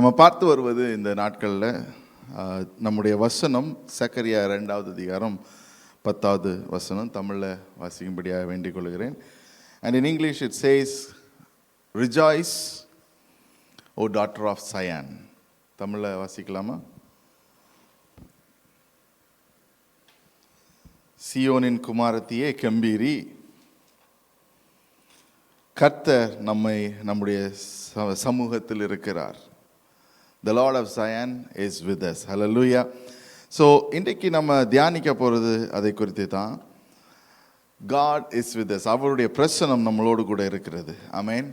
நம்ம பார்த்து வருவது இந்த நாட்களில் நம்முடைய வசனம் சக்கரியா 2வது அதிகாரம் 10வது வசனம் தமிழில் வாசிக்கும்படியாக வேண்டிக் கொள்கிறேன். And in English it says, Rejoice, O daughter of Zion. தமிழில் வாசிக்கலாமா? சியோனின் குமாரத்தியே கம்பீரி, கர்த்தர் நம்முடைய சமூகத்தில் இருக்கிறார். The Lord of Zion is with us. Hallelujah. So இன்றைக்கு நம்ம தியானிக்க போகிறது அதை குறித்து தான். God is with us. அவருடைய பிரசன்னம் நம்மளோடு கூட இருக்கிறது. ஆமென்.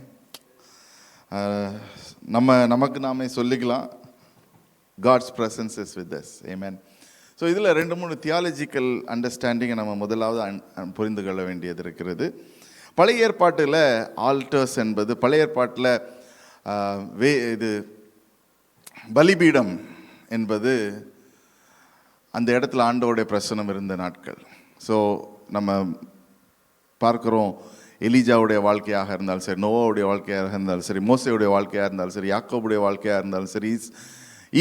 நமக்கு நாமே சொல்லிக்கலாம், God's presence is with us. Amen. So இதில் 2-3 தியாலஜிக்கல் அண்டர்ஸ்டாண்டிங்கை நம்ம முதலாவது புரிந்து கொள்ள வேண்டியது இருக்கிறது. பழைய ஏற்பாட்டில் ஆல்டர்ஸ் என்பது, பழைய ஏற்பாட்டில் இது பலிபீடம் என்பது அந்த இடத்துல ஆண்டவருடைய பிரசனம் இருந்த நாட்கள். ஸோ நம்ம பார்க்குறோம், எலிஜாவுடைய வாழ்க்கையாக இருந்தாலும் சரி, நோவாவுடைய வாழ்க்கையாக இருந்தாலும் சரி, மோசேவுடைய வாழ்க்கையாக இருந்தாலும் சரி, யாக்கோபுடைய வாழ்க்கையாக இருந்தாலும் சரி,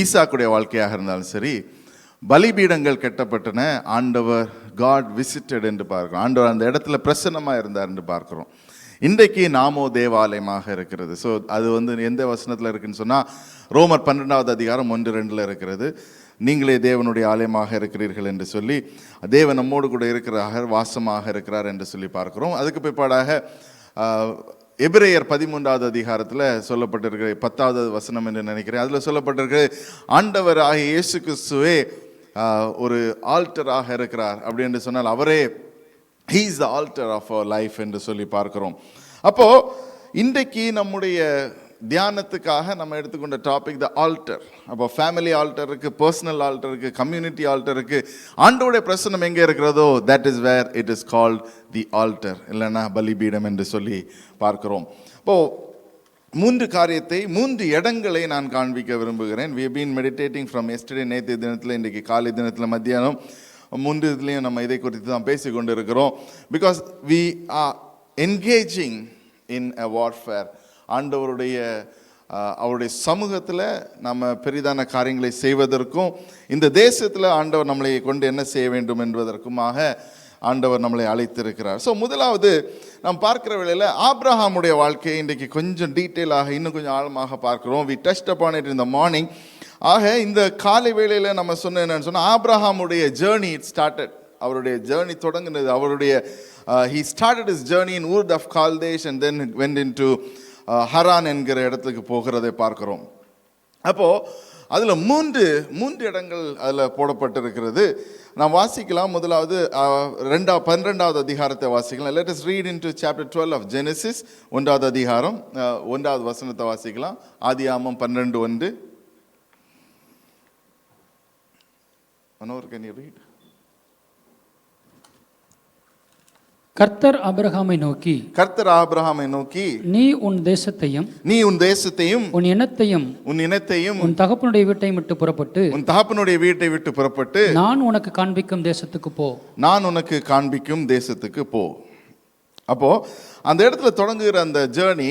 ஈசாக்குடைய வாழ்க்கையாக இருந்தாலும் சரி, பலிபீடங்கள் கட்டப்பட்டன. ஆண்டவர் காட் விசிட்டட் என்று பார்க்கிறோம். ஆண்டவர் அந்த இடத்துல பிரசன்னமாக இருந்தார் என்று பார்க்கிறோம். இன்றைக்கு நாமோ தேவாலயமாக இருக்கிறது. ஸோ அது எந்த வசனத்தில் இருக்குன்னு சொன்னால், ரோமர் 12வது அதிகாரம் 1-2 இருக்கிறது. நீங்களே தேவனுடைய ஆலயமாக இருக்கிறீர்கள் என்று சொல்லி, தேவன் நம்மோடு கூட இருக்கிறார், வாசமாக இருக்கிறார் என்று சொல்லி பார்க்கிறோம். அதுக்கு பிற்பாடாக எபிரேயர் 13வது அதிகாரத்தில் சொல்லப்பட்டிருக்கிற 10வது வசனம் என்று நினைக்கிறேன், அதில் சொல்லப்பட்டிருக்கிற ஆண்டவர் ஆகிய இயேசு கிறிஸ்துவே ஒரு ஆல்டராக இருக்கிறார் அப்படி என்று சொன்னால், அவரே He is the altar of our life என்று சொல்லி பார்க்கிறோம். அப்போ இன்றைக்கு நம்முடைய தியானத்துக்காக நம்ம எடுத்துக்கொண்ட டாபிக் த ஆல்டர். அப்போ ஃபேமிலி ஆல்டர் இருக்கு, பர்சனல் ஆல்டர் இருக்கு, கம்யூனிட்டி ஆல்டர் இருக்கு. ஆண்டவருடைய பிரசனம் எங்கே இருக்கிறதோ that is where it is called the altar, இல்லைன்னா பலிபீடம் என்று சொல்லி பார்க்கிறோம். இப்போ 3 காரியத்தை, 3 இடங்களை நான் காண்பிக்க விரும்புகிறேன். we have been meditating from yesterday, நேற்று தினத்தில், இன்றைக்கு காலை தினத்தில், மத்தியானம் 3 இதுலேயும் நம்ம இதை குறித்து தான் பேசி கொண்டு இருக்கிறோம். Because we are engaging in a warfare. ஆண்டவருடைய அவருடைய சமூகத்தில் நம்ம பெரிதான காரியங்களை செய்வதற்கும், இந்த தேசத்தில் ஆண்டவர் நம்மளை கொண்டு என்ன செய்ய வேண்டும் என்பதற்குமாக ஆண்டவர் நம்மளை அழைத்திருக்கிறார். ஸோ முதலாவது நாம் பார்க்கிற வேளையில் ஆபிரகாமுடைய வாழ்க்கையை இன்றைக்கு கொஞ்சம் டீட்டெயிலாக, இன்னும் கொஞ்சம் ஆழமாக பார்க்கிறோம். we touched upon it in the morning. ஆக இந்த காலை வேளையில் நம்ம சொன்ன என்னன்னு சொன்னால், ஆபிரகாமுடைய ஜேர்னி இட் ஸ்டார்டட். அவருடைய ஜேர்னி தொடங்கினது, அவருடைய he started his journey in Ur of Chaldesh and then went into ஹரான் என்கிற இடத்துக்கு போகிறதை பார்க்கிறோம். அப்போது அதில் மூன்று இடங்கள் அதில் போடப்பட்டிருக்கிறது. நாம் வாசிக்கலாம். முதலாவது 12வது அதிகாரத்தை வாசிக்கலாம். Let us read into chapter 12 of Genesis. 1வது அதிகாரம் 1வது வசனத்தை வாசிக்கலாம். ஆதியாகமம் 12:1. Manor, can you read? கர்த்தர் ஆபிரகாமை நோக்கி, நீ உன் தேசத்தையும் உன் இனத்தையும் உன் தகப்பனுடைய வீட்டை விட்டு புறப்பட்டு நான் உனக்கு காண்பிக்கும் தேசத்துக்கு போ. அப்போ அந்த இடத்துல தொடங்குகிற அந்த ஜேர்னி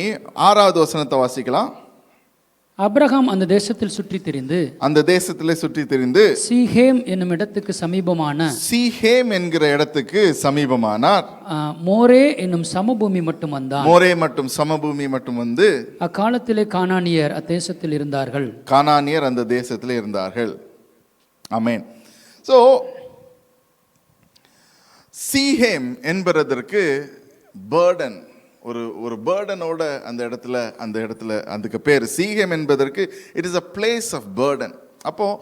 6வது வசனத்தை வாசிக்கலாம். ஆபிரகாம் அந்த தேசத்தில் சுற்றி திரிந்து சீஹேம் என்னும் இடத்துக்கு சமீபமான, சீஹேம் என்கிற இடத்துக்கு சமீபமானார். மோரே என்னும் சமபூமி மட்டும் வந்து அக்காலத்திலே கானானியர் அத்தேசத்தில் அந்த தேசத்தில் இருந்தார்கள். ஆமென். ஸோ சீஹேம் என்பதற்கு பேர்டன், ஒரு பேர்டனோட அந்த இடத்துல அதுக்கு பேர் சீஹேம் என்பதற்கு it is a place of burden. அப்போது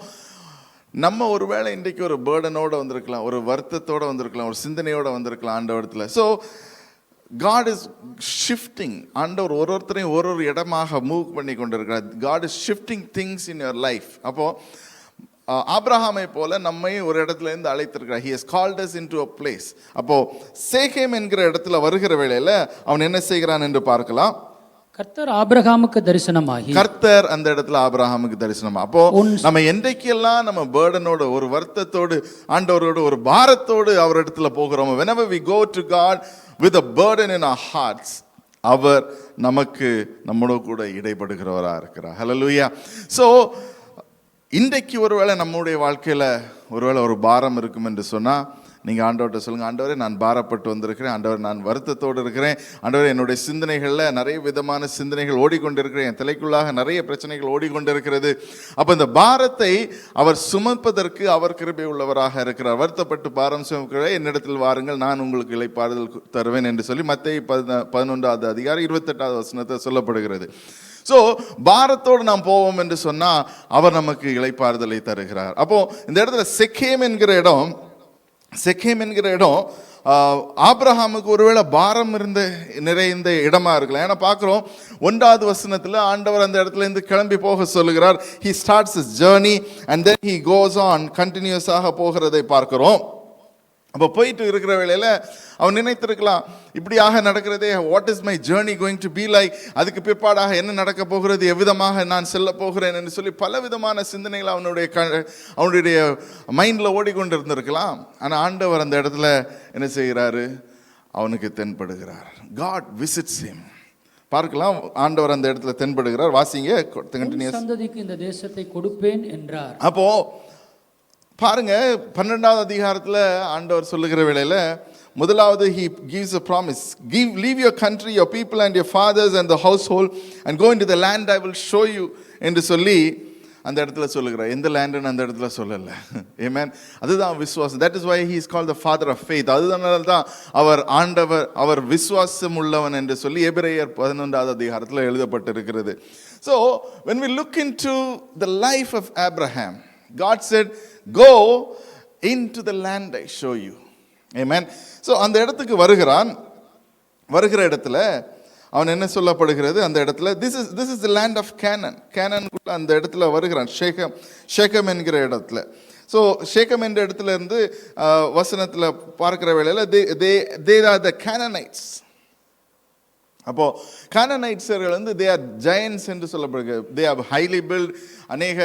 நம்ம ஒரு வேளை இன்றைக்கு ஒரு பேர்டனோட வந்திருக்கலாம், ஒரு வருத்தத்தோடு வந்திருக்கலாம், ஒரு சிந்தனையோடு வந்திருக்கலாம் ஆண்டவரத்தில். So God is shifting. ஆண்டவர் ஒருத்தரையும் ஒரு இடமாக மூவ் பண்ணி கொண்டு இருக்கிறார். God is shifting things in your life. அப்போது ஆபிரகாமை போல நம்மை ஒரு இடத்துல இருந்து அழைத்திருக்கிறார். He has called us into a place. அப்போ சேகேம் என்கிற இடத்துல வருகிற வேளையில அவன் என்ன செய்கிறான் என்று பார்க்கலாம். கர்த்தர் ஆபிரகாமுக்கு தரிசனமாகி, கர்த்தர் அந்த இடத்துல ஆபிரகாமுக்கு தரிசனமா. அப்போ நம்ம என்றைக்கெல்லாம் நம்ம பேர்டனோடு, ஒரு வருத்தத்தோடு, ஆண்டவரோடு, ஒரு பாரத்தோடு அவர் இடத்துல போகிறோம், whenever we go to God with a burden in our hearts, அவர் நமக்கு நம்மோட கூட இடைப்படுகிறவராக இருக்கிறார். ஹல்லேலூயா. ஸோ இன்றைக்கு ஒருவேளை நம்முடைய வாழ்க்கையில் ஒருவேளை ஒரு பாரம் இருக்கும் என்று சொன்னால் நீங்கள் ஆண்டவர்கிட்ட சொல்லுங்கள், ஆண்டவரே நான் பாரப்பட்டு வந்திருக்கிறேன், ஆண்டவர் நான் வருத்தத்தோடு இருக்கிறேன், ஆண்டவரே என்னுடைய சிந்தனைகளில் நிறைய விதமான சிந்தனைகள் ஓடிக்கொண்டிருக்கிறேன், என் தலைக்குள்ளாக நிறைய பிரச்சனைகள் ஓடிக்கொண்டிருக்கிறது. அப்போ இந்த பாரத்தை அவர் சுமப்பதற்கு அவர் கிருபை உள்ளவராக இருக்கிறார். வருத்தப்பட்டு பாரம் சுமக்கிற என்னிடத்தில் வாருங்கள், நான் உங்களுக்கு இளைப்பாறுதல் தருவேன் என்று சொல்லி மத்தேயு 11வது அதிகாரம் 28வது வசனத்தை சொல்லப்படுகிறது. ஸோ பாரத்தோடு நாம் போவோம் என்று சொன்னால் அவர் நமக்கு இளைப்பாறுதலை தருகிறார். அப்போ இந்த இடத்துல செக்கேம் என்கிற இடம் ஆபிரகாமுக்கு ஒருவேளை பாரம் நிறைந்த இடமா இருக்கலாம். ஏன்னா பார்க்குறோம் 1வது வசனத்தில் ஆண்டவர் அந்த இடத்துல இருந்து கிளம்பி போக சொல்லுகிறார். he starts his journey and then he goes on கண்டினியூஸாக போகிறதை பார்க்கிறோம். அப்போ போயிட்டு இருக்கிற வேளையில் அவன் நினைத்திருக்கலாம், இப்படியாக நடக்கிறதே, what is my journey going to be like, அதுக்கு பிற்பாடாக என்ன நடக்க போகிறது, எவ்விதமாக நான் செல்ல போகிறேன் என்று சொல்லி பல விதமான சிந்தனைகள் அவனுடைய மைண்டில் ஓடிக்கொண்டு இருந்திருக்கலாம். ஆனால் ஆண்டவர் அந்த இடத்துல என்ன செய்கிறாரு, அவனுக்கு தென்படுகிறார். God visits him. பார்க்கலாம், ஆண்டவர் அந்த இடத்துல தென்படுகிறார். வாசிங்க, சந்ததிக்கு இந்த தேசத்தை கொடுப்பேன் என்றார். அப்போ பாருங்க, 12வது அதிகாரத்தில் ஆண்டவர் சொல்லுகிற வேளையில் முதலாவது he gives a promise, leave your country, your people and your fathers and the household and go into the land I will show you என்று சொல்லி அந்த இடத்துல சொல்லுகிறார். எந்த லேண்டுன்னு அந்த இடத்துல சொல்லலை. ஆமென். அதுதான் விசுவாசம். That is why he is called the father of faith. அதனால தான் அவர் விசுவாசம் உள்ளவன் என்று சொல்லி எபிரேயர் 11வது அதிகாரத்தில் எழுதப்பட்டிருக்கிறது. So when we look into the life of Abraham, God said, go into the land I show you. Amen. So அந்த இடத்துக்கு வருகிற இடத்துல அவன் என்ன சொல்லப்படுகிறது, அந்த இடத்துல this is the land of Canaan. அந்த இடத்துல வருகிறான், ஷேகம் என்கிற இடத்துல. ஸோ ஷேகம் என்ற இடத்துல இருந்து வசனத்தில் பார்க்கிற வேளையில் they are the Canaanites. அப்போ கானனைட்ஸர்கள் தே ஆர் ஜெயன்ட்ஸ் என்று சொல்லப்படுகிறது. They are highly built. அநேக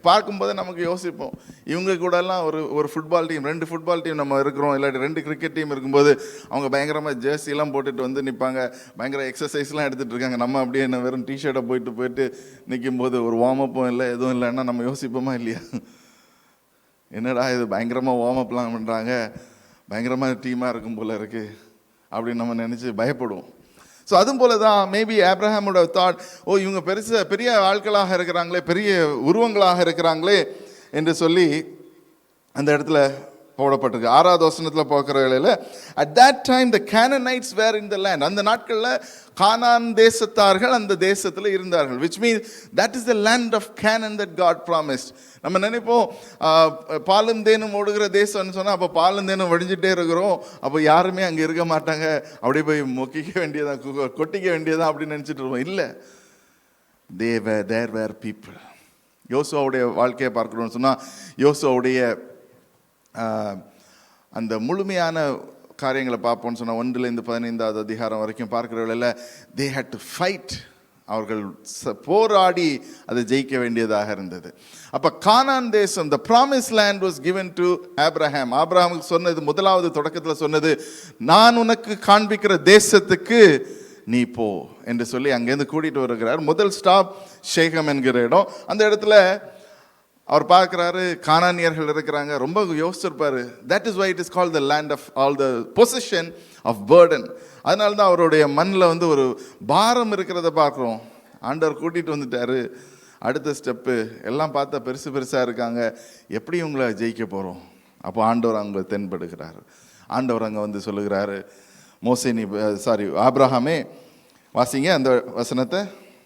பார்க்கும்போது நமக்கு யோசிப்போம், இவங்க கூடலாம் ஒரு ஃபுட்பால் டீம், 2 ஃபுட்பால் டீம் நம்ம இருக்கிறோம், இல்லாட்டி 2 கிரிக்கெட் டீம் இருக்கும்போது அவங்க பயங்கரமாக ஜெர்சிலாம் போட்டுட்டு வந்து நிற்பாங்க, பயங்கர எக்ஸசைஸ்லாம் எடுத்துகிட்டு இருக்காங்க. நம்ம அப்படியே என்ன வெறும் டிஷர்ட்டை போயிட்டு நிற்கும்போது ஒரு வார்ம் அப்பும் இல்லை, எதுவும் இல்லைன்னா நம்ம யோசிப்போமா இல்லையா, என்னடா இது பயங்கரமாக வார்ம் அப்லாம் பண்ணுறாங்க, பயங்கரமாக டீமாக இருக்கும் போல இருக்குது அப்படின்னு நம்ம நினச்சி பயப்படுவோம். ஸோ அதுவும் போல தான் மேபி ஆப்ரஹாமோட தாட், இவங்க பெரிய ஆட்களாக இருக்கிறாங்களே, பெரிய உருவங்களாக இருக்கிறாங்களே என்று சொல்லி அந்த இடத்துல போடப்பட்டிருக்கு. 6வது வசனத்தில் பார்க்குற வேளையில் at that time the Canaanites were in the land. அந்த நாட்களில் கானான் தேசத்தார்கள் அந்த தேசத்தில் இருந்தார்கள். Which means that is the land of Canaan that God promised. நம்ம நினைப்போம் பாலும் தேனும் ஓடுகிற தேசம்னு சொன்னால் அப்போ பாலும் தேனும் வடிஞ்சிட்டே இருக்கிறோம், அப்போ யாருமே அங்கே இருக்க மாட்டாங்க, அப்படியே போய் மொக்கிக்க வேண்டியதான், கொட்டிக்க வேண்டியதான் அப்படின்னு நினச்சிட்டு இருப்போம். இல்லை, தேர் வேர் பீப்புள். யோசுவாவுடைய வாழ்க்கையை பார்க்கணும்னு சொன்னால் யோசுவாவுடைய அந்த முழுமையான காரியங்களை பார்ப்போம்னு சொன்னால் 1லேருந்து 15வது அதிகாரம் வரைக்கும் பார்க்குறவங்கள தே ஹேட் டு ஃபைட். அவர்கள் போராடி அதை ஜெயிக்க வேண்டியதாக இருந்தது. அப்போ கானான் தேசம், the promised land was given to Abraham. ஆபிரகாமுக்கு சொன்னது, முதலாவது தொடக்கத்தில் சொன்னது, நான் உனக்கு காண்பிக்கிற தேசத்துக்கு நீ போ என்று சொல்லி அங்கேருந்து கூட்டிகிட்டு வருகிறார். முதல் ஸ்டாப் ஷேகம் என்கிற இடம். அந்த இடத்துல அவர் பார்க்குறாரு, கானானியர்கள் இருக்கிறாங்க. ரொம்ப யோசிச்சிருப்பாரு. That is why it is called the land of all the position of burden. அதனால தான் அவருடைய மண்ணில் ஒரு பாரம் இருக்கிறத பார்க்குறோம். ஆண்டவர் கூட்டிகிட்டு வந்துட்டாரு. அடுத்த ஸ்டெப்பு எல்லாம் பார்த்தா பெருசாக இருக்காங்க, எப்படி இவங்களை ஜெயிக்க போகிறோம்? அப்போ ஆண்டவர் அங்கே தென்படுகிறார். ஆண்டவர் அங்கே சொல்லுகிறாரு, ஆபிரகாமே, வாசிங்க அந்த வசனத்தை.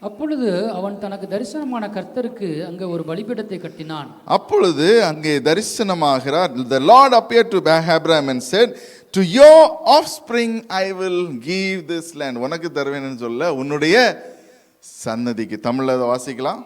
அப்பொழுது அவன் தனக்கு தரிசனமான கர்த்தருக்கு அங்கே ஒரு பலிபீடத்தை கட்டினான். அப்பொழுது அங்கே தரிசனமாகிறார். The Lord appeared to Abraham and said, to your offspring I will give this land. உனக்கு தருவேன்னு சொல்ல, உன்னுடைய சன்னதிக்கு. தமிழ்ல அதை வாசிக்கலாம்.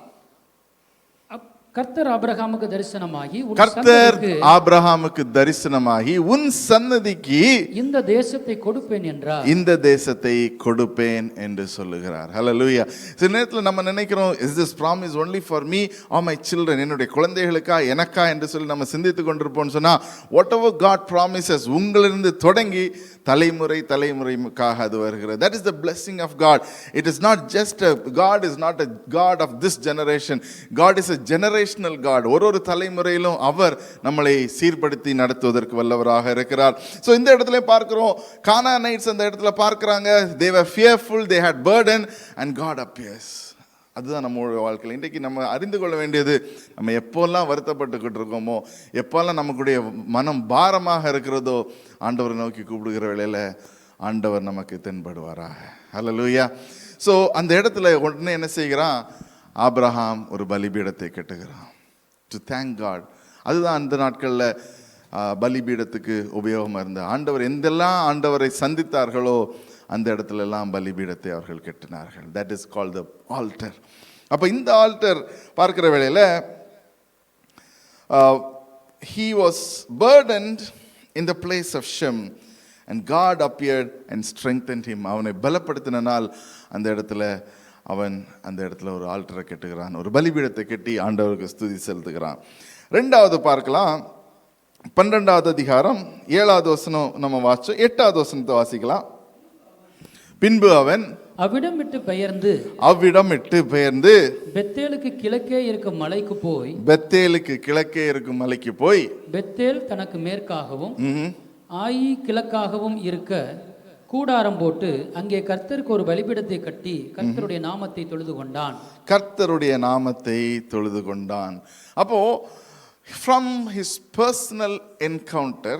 கர்த்தர் ஆபிரகாமுக்கு தரிசனமாகி உன் கர்த்தர் சந்ததிக்கு ஆபிரகாமுக்கு தரிசனமாகி உன் சன்னதிக்கு இந்த தேசத்தை கொடுப்பேன் என்றார். இந்த தேசத்தை கொடுப்பேன் என்று சொல்லுகிறார். ஹல்லேலூயா. சில நேரத்தில் நம்ம நினைக்கிறோம், is this promise only for me or my children? என்னுடைய குழந்தைகளுக்கா எனக்கா என்று சொல்லி நம்ம சிந்தித்து கொண்டிருப்போம்னு சொன்னா, whatever God promises உங்களிலிருந்து தொடங்கி தலைமுறை தலைமுறைக்காக அது வருகிறது. That is the blessing of God. It is not just God is not a God of this generation. God is a generational God. ஒரு தலைமுறையிலும் அவர் நம்மளை சீர்படுத்தி நடத்துவதற்கு வல்லவராக இருக்கிறார். ஸோ இந்த இடத்துல பார்க்கிறோம், கானானைட்ஸ் அந்த இடத்துல பார்க்கிறாங்க, they were fearful, they had burden and God appears. அதுதான் நம்மளுடைய வாழ்க்கையில் இன்றைக்கு நம்ம அறிந்து கொள்ள வேண்டியது, நம்ம எப்போல்லாம் வருத்தப்பட்டுக்கிட்டு இருக்கோமோ, எப்போல்லாம் நமக்குடைய மனம் பாரமாக இருக்கிறதோ, ஆண்டவரை நோக்கி கூப்பிடுகிற வேளையில் ஆண்டவர் நமக்கு தென்படுவாராக. ஹல்லேலூயா. ஸோ அந்த இடத்துல உடனே என்ன செய்கிறான், ஆபிரகாம் ஒரு பலிபீடத்தை கட்டுகிறான் டு தேங்க் காட். அதுதான் அந்த நாட்களில் பலிபீடத்துக்கு உபயோகமாக இருந்த ஆண்டவர் எந்தெல்லாம் ஆண்டவரை சந்தித்தார்களோ அந்த இடத்துல எல்லாம் பலிபீடத்தை அவர்கள் கட்டினார்கள். That is called the alter. அப்போ இந்த ஆல்டர் பார்க்கிற வேளையில் he was burdened in the place of Shem and God appeared and strengthened him. அவனை பலப்படுத்தினால் அந்த இடத்துல அவன் அந்த இடத்துல ஒரு ஆல்டரை கட்டுகிறான், ஒரு பலிபீடத்தை கட்டி ஆண்டவருக்கு ஸ்துதி செலுத்துகிறான். ரெண்டாவது பார்க்கலாம், 12வது அதிகாரம் 7வது வசனம் நம்ம வாசிச்சோம், 8வது வசனத்தை வாசிக்கலாம். பின்பு அவன் அவ்விடம் விட்டு பெயர்ந்து பெத்தேலுக்கு கிழக்கே இருக்கும் மலைக்கு போய் பெத்தேல் தனக்கு மேற்காகவும் ஆயி கிழக்காகவும் இருக்க கூடாரம் போட்டு அங்கே கர்த்தருக்கு ஒரு பலிபீடத்தை கட்டி கர்த்தருடைய நாமத்தை தொழுது கொண்டான். அப்போ from his personal encounter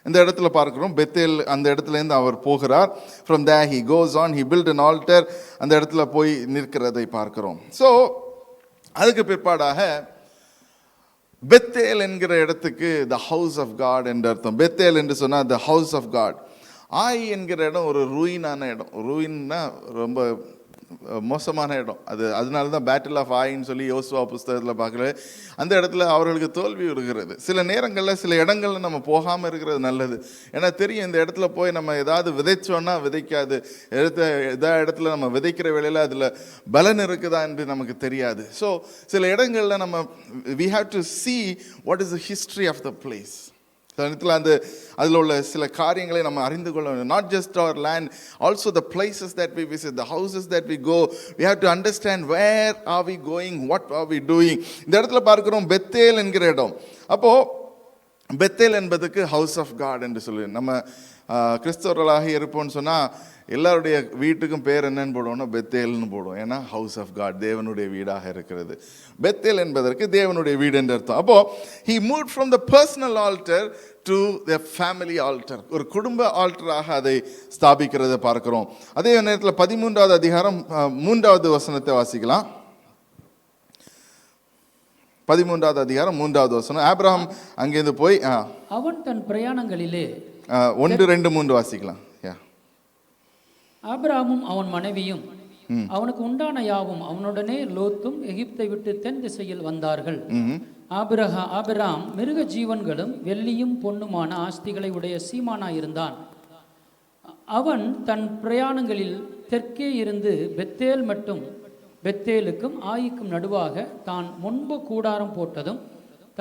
இந்த இடத்துல பார்க்கிறோம், பெத்தேல் அந்த இடத்துல இருந்து அவர் போகிறார். from there he goes on, he built an altar, அந்த இடத்துல போய் நிற்கிறதை பார்க்கிறோம். ஸோ அதுக்கு பிற்பாடாக பெத்தேல் என்கிற இடத்துக்கு the house of God என்று அர்த்தம். பெத்தேல் என்று சொன்னால் the house of God. ஆய் என்கிற இடம் ஒரு ரூயினான இடம். ரூயின்னா ரொம்ப மோசமான இடம். அதனால தான் பேட்டில் ஆஃப் ஆயின்னு சொல்லி யோசுவா புஸ்தகத்தில் பார்க்குறது. அந்த இடத்துல அவர்களுக்கு தோல்வி வருகிறது. சில நேரங்களில் சில இடங்களில் நம்ம போகாமல் இருக்கிறது நல்லது. ஏன்னா தெரியும், இந்த இடத்துல போய் நம்ம ஏதாவது விதைச்சோன்னா விதைக்காது, எதா இடத்துல நம்ம விதைக்கிற வேளையில் அதில் பலன் இருக்குதா என்று நமக்கு தெரியாது. ஸோ சில இடங்களில் நம்ம we have to see what is the history of the place. அந்த அதில் உள்ள சில காரியங்களை நம்ம அறிந்து கொள்ள வேண்டும். Not just our land, also the places that we visit, the houses that we go. We have to understand where are we going, what are we doing. இந்த இடத்துல பார்க்கிறோம் பெத்தேல் என்கிற இடம். அப்போது பெத்தேல் என்பதுக்கு ஹவுஸ் ஆஃப் காட் என்று சொல்லி நம்ம கிறிஸ்தவர்களாக இருப்போம்னு சொன்னால் எல்லாருடைய வீட்டுக்கும் பேர் என்னன்னு போடுவோம்னா பெத்தேல்னு போடுவோம். ஏன்னா ஹவுஸ் ஆஃப் காட், தேவனுடைய வீடாக இருக்கிறது. பெத்தேல் என்பதற்கு தேவனுடைய வீடு என்று அர்த்தம். அப்போ he moved from the personal altar to the family altar. ஒரு குடும்ப ஆல்டராக அதை ஸ்தாபிக்கிறதை பார்க்கிறோம். அதே நேரத்தில் 13வது அதிகாரம் 3வது வசனத்தை வாசிக்கலாம். 13வது அதிகாரம் 3வது வசனம். ஆபிரகாம் அங்கிருந்து போய் அவன் தன் பிரயாணங்களிலே 1, 2, 3 வாசிக்கலாம். ஆபிரகாமும் அவன் மனைவியும் அவனுக்கு உண்டான யாவும் அவனுடனே லோத்தும் எகிப்தை விட்டு தென் திசையில் வந்தார்கள். ஆபிரகாம் மிருக ஜீவன்களும் வெள்ளியும் பொன்னுமான ஆஸ்திகளை உடைய சீமானாயிருந்தான். அவன் தன் பிரயாணங்களில் தெற்கே இருந்து பெத்தேல் மட்டும் பெத்தேலுக்கும் ஆயிக்கும் நடுவாக தான் முன்பு கூடாரம் போட்டதும்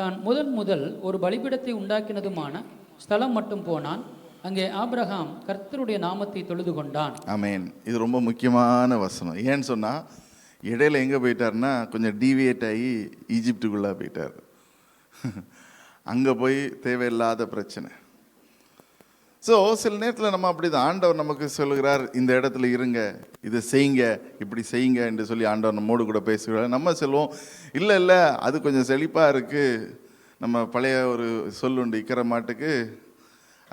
தான் முதல் ஒரு பலிபீடத்தை உண்டாக்கினதுமான ஸ்தலம் மட்டும் போனான். அங்கே ஆபிரகாம் கர்த்தருடைய நாமத்தை தொழுது கொண்டான். ஆமென். இது ரொம்ப முக்கியமான வசனம். ஏன்னு சொன்னால் இடையில எங்கே போயிட்டார்னா கொஞ்சம் டீவியேட் ஆகி ஈஜிப்டுக்குள்ளே போயிட்டார். அங்கே போய் தேவையில்லாத பிரச்சனை. ஸோ சில நேரத்தில் நம்ம அப்படி தான், ஆண்டவர் நமக்கு சொல்லுகிறார் இந்த இடத்துல இருங்க, இதை செய்யுங்க, இப்படி செய்யுங்க என்று சொல்லி ஆண்டவர் நம்மோடு கூட பேசுகிறார். நம்ம சொல்லுவோம் இல்லை அது கொஞ்சம் செழிப்பாக இருக்குது, நம்ம பழைய ஒரு சொல்லுண்டு இக்கிற மாட்டுக்கு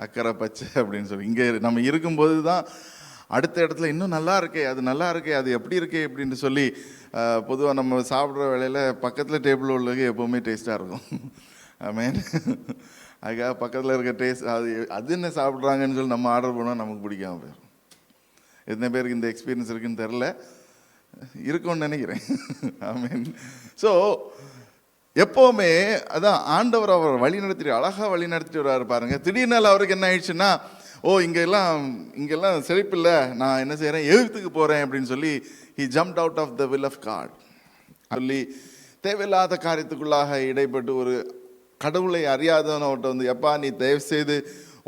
அக்கறை பச்சை அப்படின்னு சொல்லி இங்கே நம்ம இருக்கும்போது தான் அடுத்த இடத்துல இன்னும் நல்லா இருக்கே, அது நல்லா இருக்கே, அது எப்படி இருக்கே அப்படின்னு சொல்லி பொதுவாக நம்ம சாப்பிட்ற வேலையில் பக்கத்தில் டேபிள் உள்ளது எப்போவுமே டேஸ்ட்டாக இருக்கும். ஆமேன். அதுக்காக பக்கத்தில் இருக்க டேஸ்ட் அது என்ன சாப்பிட்றாங்கன்னு சொல்லி நம்ம ஆர்டர் பண்ணால் நமக்கு பிடிக்காம போயிடும். எத்தனை பேருக்கு இந்த எக்ஸ்பீரியன்ஸ் இருக்குன்னு தெரில, இருக்கும்னு நினைக்கிறேன். ஆமேன். ஸோ எப்போவுமே அதான் ஆண்டவர் அவர் வழி நடத்திட்டு அழகாக வழி நடத்திட்டு வர்றாரு பாருங்க. திடீர்னு அவருக்கு என்ன ஆயிடுச்சுன்னா, இங்கெல்லாம் செழிப்பில்லை, நான் என்ன செய்கிறேன், எகிப்துக்கு போகிறேன் அப்படின்னு சொல்லி he jumped out of the will of God சொல்லி தேவையில்லாத காரியத்துக்குள்ளாக இடைப்பட்டு ஒரு கடவுளை அறியாதவனவட்ட வந்து, எப்பா நீ தயவு செய்து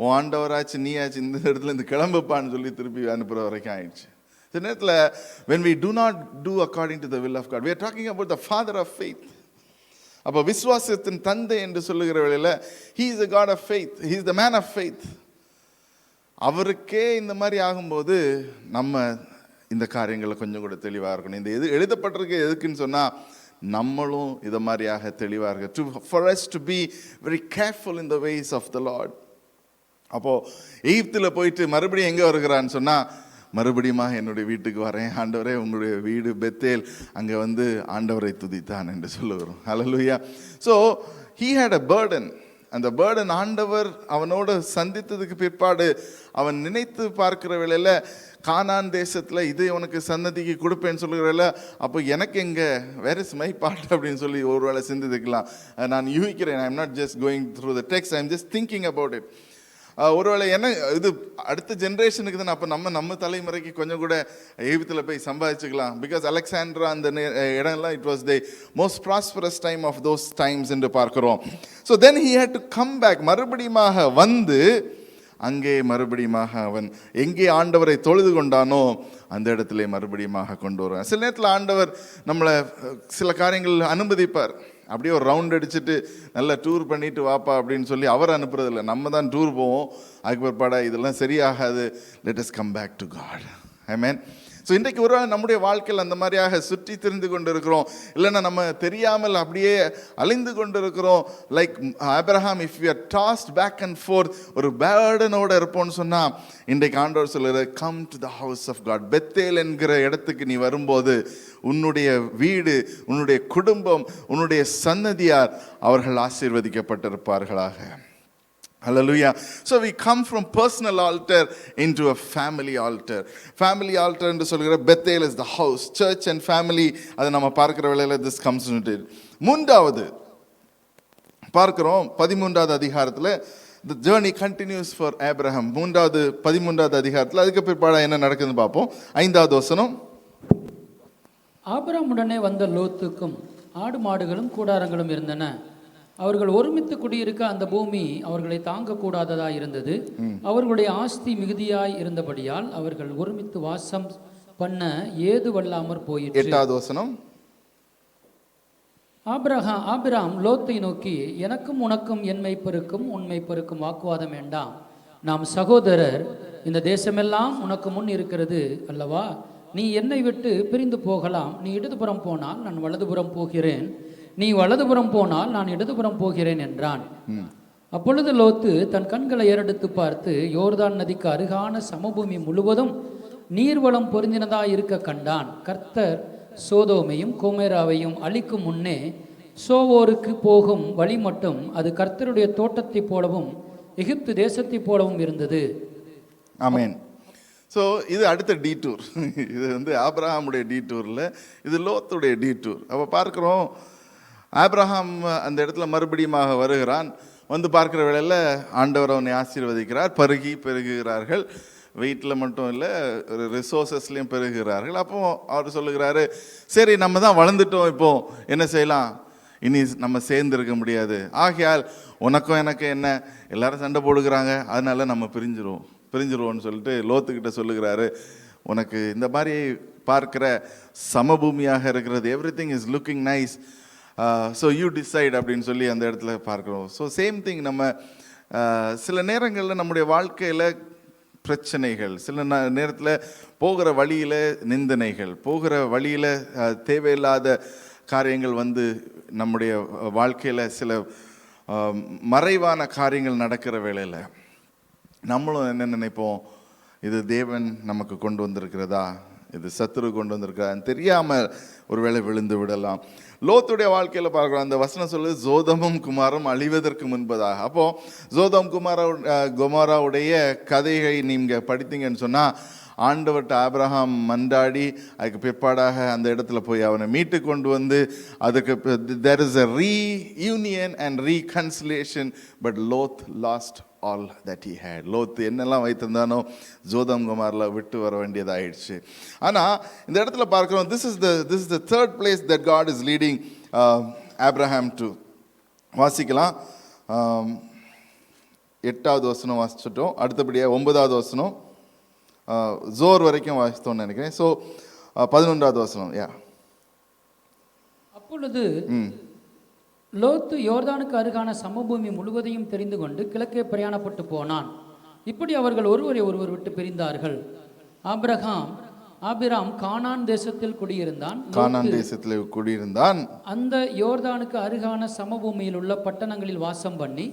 உன் ஆண்டவராச்சு நீயாச்சு இந்த இடத்துல இருந்து கிளம்புப்பான்னு சொல்லி திருப்பி அனுப்புகிற வரைக்கும் ஆயிடுச்சு. இந்த நேரத்தில் when we do not do according to the will of God, we are talking about the father of faith. அப்போ விசுவாசத்தின் தந்தை என்று சொல்லுகிற வேளையில் he is a God of faith, he is the man of faith. அவருக்கே இந்த மாதிரி ஆகும்போது நம்ம இந்த காரியங்களை கொஞ்சம் கூட தெளிவாக இருக்கணும். இந்த எது எழுதப்பட்டிருக்கு எதுக்குன்னு சொன்னால், நம்மளும் இதை மாதிரியாக தெளிவாக இருக்கு, for us to be very careful in the ways of the Lord. அப்போது எகிப்தில் போயிட்டு மறுபடியும் எங்கே வருகிறான்னு சொன்னால், மறுபடியும் என்னுடைய வீட்டுக்கு வரேன் ஆண்டவரே, உங்களுடைய வீடு பெத்தேல், அங்கே வந்து ஆண்டவரை துதித்தான் என்று சொல்லுகிறோம். Hallelujah. So he had a burden. அந்த பேர்டன் ஆண்டவர் அவனோட சந்தித்ததுக்கு பிற்பாடு அவன் நினைத்து பார்க்கிற வேளையில், கானான் தேசத்தில் இதை உனக்கு சன்னதிக்கு கொடுப்பேன்னு சொல்லுகிறல, அப்போ எனக்கு எங்கே வேர் இஸ் மை பார்ட் அப்படின்னு சொல்லி ஒரு வேளை சிந்தித்துக்கலாம். நான் யூகிக்கிறேன். I am not just going through the text, I am just thinking about it. ஒருவேளை என்ன இது அடுத்த ஜென்ரேஷனுக்கு தானே, அப்போ நம்ம தலைமுறைக்கு கொஞ்சம் கூட எகிப்தில் போய் சம்பாதிச்சுக்கலாம். பிகாஸ் அலெக்சாண்ட்ரா அந்த இடம்லாம் it was the most prosperous time of those times என்று பார்க்கிறோம். So then he had to come back, மறுபடியுமாக வந்து அங்கே மறுபடியுமாக அவன் எங்கே ஆண்டவரை தொழுது கொண்டானோ அந்த இடத்துல மறுபடியுமாக கொண்டு வருவான். சில நேரத்தில் ஆண்டவர் நம்மளை சில காரியங்கள் அனுமதிப்பார். அப்படியே ஒரு ரவுண்ட் அடிச்சுட்டு நல்லா டூர் பண்ணிட்டு வாப்பா அப்படின்னு சொல்லி அவர் அனுப்புறதில்லை, நம்ம தான் டூர் போவோம். அதுக்கு பிற்பாடா இதெல்லாம் சரியாகாது, let us come back to God. Amen. So இன்றைக்கு ஒரு நம்முடைய வாழ்க்கையில் அந்த மாதிரியாக சுற்றி திரிந்து கொண்டு இருக்கிறோம், இல்லைன்னா நம்ம தெரியாமல் அப்படியே அழிந்து கொண்டு இருக்கிறோம். Like Abraham, if you are tossed back and forth, ஒரு பேர்டனோட இருப்போம்னு சொன்னால், இன்றைக்கு ஆண்டவர் சொல்லுற come to the house of God. பெத்தேல் என்கிற இடத்துக்கு நீ வரும்போது உன்னுடைய வீடு, உன்னுடைய குடும்பம், உன்னுடைய சன்னதியார் அவர்கள் ஆசீர்வதிக்கப்பட்டிருப்பார்களாக. Hallelujah. So we come from personal altar into a family altar. Family altar என்று சொல்கிற Bethel is the house, church and family. அதை நம்ம பார்க்கிற வேளையில் this comes into it. மூன்றாவது பார்க்கிறோம் 13வது அதிகாரத்தில் the journey continues for Abraham. 13வது அதிகாரத்தில் அதுக்கு பிற்பாடு என்ன நடக்குதுன்னு பார்ப்போம். 5வது வசனம். ஆபிரகாமுடனே வந்த லோத்துக்கும் ஆடு மாடுகளும் கூடாரங்களும் இருந்தன. அவர்கள் ஒருமித்து குடியிருக்க அந்த பூமி அவர்களை தாங்கக்கூடாததாய் இருந்தது. அவர்களுடைய ஆஸ்தி மிகுதியாய் இருந்தபடியால் அவர்கள் ஒருமித்து வாசம் பண்ண ஏதுவல்லாமற் போயிற்று. 8வது வசனம். ஆபிரகாம் லோத்தை நோக்கி, எனக்கும் உனக்கும் என் மெய்ப்பருக்கும் உன் மெய்ப்பருக்கும் வாக்குவாதம் வேண்டாம், நாம் சகோதரர், இந்த தேசமெல்லாம் உனக்கு முன் இருக்கிறது அல்லவா, நீ என்னை விட்டு பிரிந்து போகலாம், நீ இடதுபுறம் போனால் நான் வலதுபுறம் போகிறேன், நீ வலதுபுறம் போனால் நான் இடதுபுறம் போகிறேன் என்றான். அப்பொழுது லோத்து தன் கண்களை ஏறெடுத்து பார்த்து யோர்தான் நதிக்கு அருகான சமபூமி முழுவதும் நீர்வளம் பொருந்தினதாய் இருக்க கண்டான். கர்த்தர் சோதோமையும் கோமேராவையும் அழிக்கும் முன்னே சோவோருக்கு போகும் வழி மட்டும் அது கர்த்தருடைய தோட்டத்தைப் போலவும் எகிப்து தேசத்தைப் போலவும் இருந்தது. ஆமென். ஸோ இது அடுத்த டீட்டூர். இது வந்து ஆபிரகாமுடைய டீட்டூரில் இது லோத்துடைய டீட்டூர். அப்போ பார்க்குறோம், ஆபிரகாம் அந்த இடத்துல மறுபடியுமாக வருகிறான். வந்து பார்க்குற வேளையில் ஆண்டவர் அவனை ஆசீர்வதிக்கிறார். பெருகுகிறார்கள். வீட்டில் மட்டும் இல்லை, ஒரு ரிசோர்ஸஸ்லையும் பெருகுகிறார்கள். அப்போ அவர் சொல்லுகிறாரு, சரி நம்ம தான் வளர்ந்துட்டோம், இப்போ என்ன செய்யலாம், இனி நம்ம சேர்ந்துருக்க முடியாது, ஆகையால் உனக்கும் எனக்கு என்ன, எல்லாரும் சண்டை போடுகிறாங்க, அதனால நம்ம பிரிஞ்சிருவோம்னு சொல்லிட்டு லோத்துக்கிட்ட சொல்லுகிறாரு, உனக்கு இந்த மாதிரி பார்க்குற சமபூமியாக இருக்கிறது, every thing is looking nice, so you decide அப்படின்னு சொல்லி அந்த இடத்துல பார்க்குறோம். ஸோ சேம் திங், நம்ம சில நேரங்களில் நம்முடைய வாழ்க்கையில் பிரச்சனைகள், சில நேரத்தில் போகிற வழியில் நிந்தனைகள், போகிற வழியில் தேவையில்லாத காரியங்கள் வந்து நம்முடைய வாழ்க்கையில் சில மறைவான காரியங்கள் நடக்கிற வேளையில் நம்மளும் என்ன நினைப்போம், இது தேவன் நமக்கு கொண்டு வந்திருக்கிறதா, இது சத்துரு கொண்டு வந்திருக்கிறான்னு தெரியாமல் ஒருவேளை விழுந்து விடலாம். லோத்துடைய வாழ்க்கையில் பார்க்குறோம், அந்த வசனம் சொல்லுது, சோதமும் குமாரும் அழிவதற்கு முன்பதாக. அப்போது சோதம் குமாராவுடைய கதையை நீங்கள் படித்தீங்கன்னு சொன்னால், ஆண்டவர்கிட்ட ஆபிரகாம் மன்றாடி அதுக்கு பிற்பாடாக அந்த இடத்துல போய் அவனை மீட்டு கொண்டு வந்து அதுக்கு there is a reunion and reconciliation, but Lot lost all that he had. Lot என்னெல்லாம் வைத்திருந்தானோ சோதம் குமாரில் விட்டு வர வேண்டியதாயிடுச்சு. ஆனால் இந்த இடத்துல பார்க்குறோம், this is the third place that God is leading Abraham to. வாசிக்கலாம். 8வது வசனம் வாசிச்சிட்டோம். அடுத்தபடியாக 9வது வசனம் ஜோர் வரைக்கும் வாசித்தோம்னு நினைக்கிறேன். ஸோ 11வது வசனம். அப்பொழுது லோத்து யோர்தானுக்கு அருகான சமபூமி முழுவதையும் தெரிந்து கொண்டு கிழக்கே பிரயாணப்பட்டு போனான். இப்படி அவர்கள் ஒருவரை ஒருவர் விட்டு பிரிந்தார்கள். ஆபிராம் கானான் தேசத்தில் குடியிருந்தான். அந்த யோர்தானுக்கு அருகான சமபூமியில் உள்ள பட்டணங்களில் வாசம் பண்ணி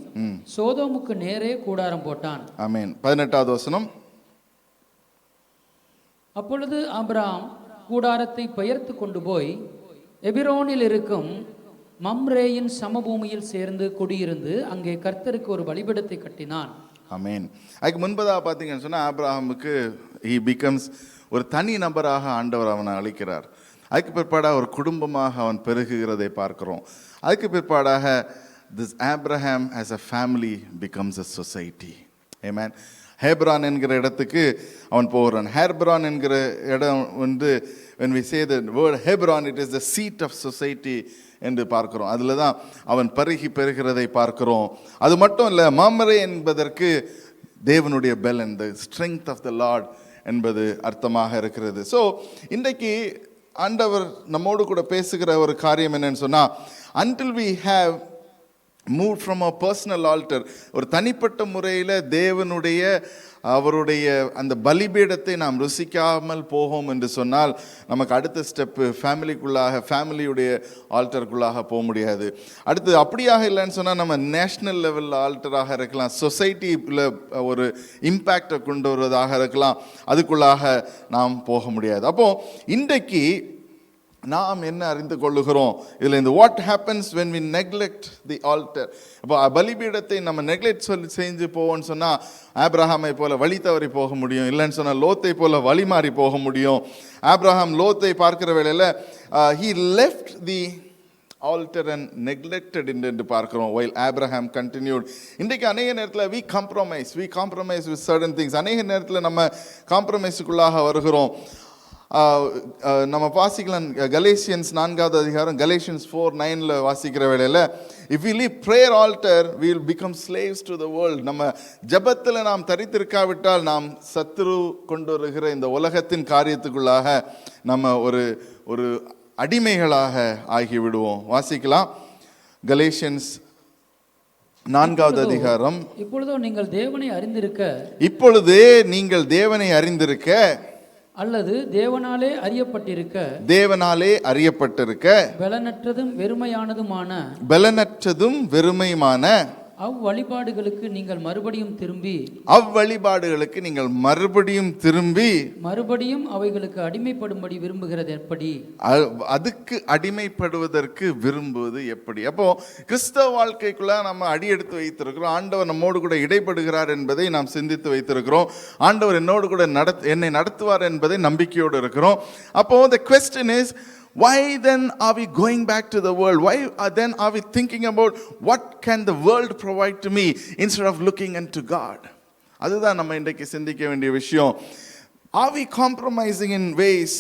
சோதோமுக்கு நேரே கூடாரம் போட்டான். ஆமென். 18வது வசனம். அப்பொழுது ஆபிராம் கூடாரத்தை பெயர்த்து கொண்டு போய் எபிரோனில் இருக்கும் மம்ரேயின் சமபூமியில் சேர்ந்து குடியிருந்து அங்கே கர்த்தருக்கு ஒரு பலிபீடத்தை கட்டினான். ஆமென். அதுக்கு முன்பதாக பார்த்தீங்கன்னு சொன்னால் ஆபிரகாமுக்கு he becomes ஒரு தனி நபராக ஆண்டவர் அவனை அழைக்கிறார். அதுக்கு பிற்பாடாக ஒரு குடும்பமாக அவன் பெருகுகிறதை பார்க்கிறோம். அதுக்கு பிற்பாடாக this Abraham as a family becomes a society. Amen. ஹேப்ரான் என்கிற இடத்துக்கு அவன் போகிறான். ஹேப்ரான் என்கிற இடம் வந்து when we say the word Hebron, it is the seat of society என்று பார்க்கிறோம். அதில் தான் அவன் பெருகிறதை பார்க்கிறோம். அது மட்டும் இல்லை, மாமரே என்பதற்கு தேவனுடைய பெலன், the strength of the Lord என்பது அர்த்தமாக இருக்கிறது. ஸோ இன்றைக்கு ஆண்டவர் நம்மோடு கூட பேசுகிற ஒரு காரியம் என்னன்னு சொன்னால், until we have moved from a personal altar, ஒரு தனிப்பட்ட முறையில் தேவனுடைய அவருடைய அந்த பலிபீடத்தை நாம் ருசிக்காமல் போகும் என்று சொன்னால் நமக்கு அடுத்த ஸ்டெப்பு ஃபேமிலியுடைய ஆல்டருக்குள்ளாக போக முடியாது. அடுத்து அப்படியாக இல்லைன்னு சொன்னால் நம்ம நேஷ்னல் லெவலில் ஆல்டராக இருக்கலாம், சொசைட்டியில் ஒரு இம்பேக்டை கொண்டு வருவதாக இருக்கலாம், அதுக்குள்ளாக நாம் போக முடியாது. அப்போது இன்றைக்கு நாம் என்ன அறிந்து கொள்ளுகிறோம் இதில் இந்த what happens when we neglect the altar. அப்போ பலிபீடத்தை நம்ம நெக்லெக்ட் செஞ்சு போவோம்னு சொன்னால் ஆபிரகாமை போல வழி தவறி போக முடியும், இல்லைன்னு சொன்னால் லோத்தை போல வழி மாறி போக முடியும். ஆபிரகாம் லோத்தை பார்க்கிற வேளையில் he left the altar and neglected என்று பார்க்கிறோம், while Abraham continued. இன்றைக்கு அநேக நேரத்தில் we compromise with certain things. அநேக நேரத்தில் நம்ம காம்ப்ரமைஸுக்குள்ளாக வருகிறோம். நம்ம வாசிக்கலாம் கலேஷியன்ஸ் 4வது அதிகாரம் Galatians 4:9 வாசிக்கிற வேளையில் if we leave prayer altar we will become slaves to the world. நம்ம ஜெபத்தில் நாம் தரித்திருக்காவிட்டால் நாம் சத்துரு கொண்டு வருகிற இந்த உலகத்தின் காரியத்துக்குள்ளாக நம்ம ஒரு அடிமைகளாக ஆகிவிடுவோம். வாசிக்கலாம் Galatians 4வது அதிகாரம். இப்பொழுதே நீங்கள் தேவனை அறிந்திருக்க அல்லது தேவனாலே அறியப்பட்டிருக்க பலனற்றதும் வெறுமையுமான அவ்வழிபாடுகளுக்கு நீங்கள் மறுபடியும் திரும்பி மறுபடியும் அவைகளுக்கு அடிமைப்படும்படி விரும்புகிறது எப்படி? அதுக்கு அடிமைப்படுவதற்கு விரும்புவது எப்படி? அப்போ கிறிஸ்தவ வாழ்க்கைக்குள்ள நம்ம அடி எடுத்து வைத்திருக்கிறோம். ஆண்டவர் நம்மோடு கூட இடைப்படுகிறார் என்பதை நாம் சிந்தித்து வைத்திருக்கிறோம். ஆண்டவர் என்னோடு கூட என்னை நடத்துவார் என்பதை நம்பிக்கையோடு இருக்கிறோம். அப்போ the question is, why then are we going back to the world? Why then are we thinking about what can the world provide to me instead of looking into God? அதுதான் நம்ம இன்றைக்கு சிந்திக்க வேண்டிய விஷயம். Are we compromising in ways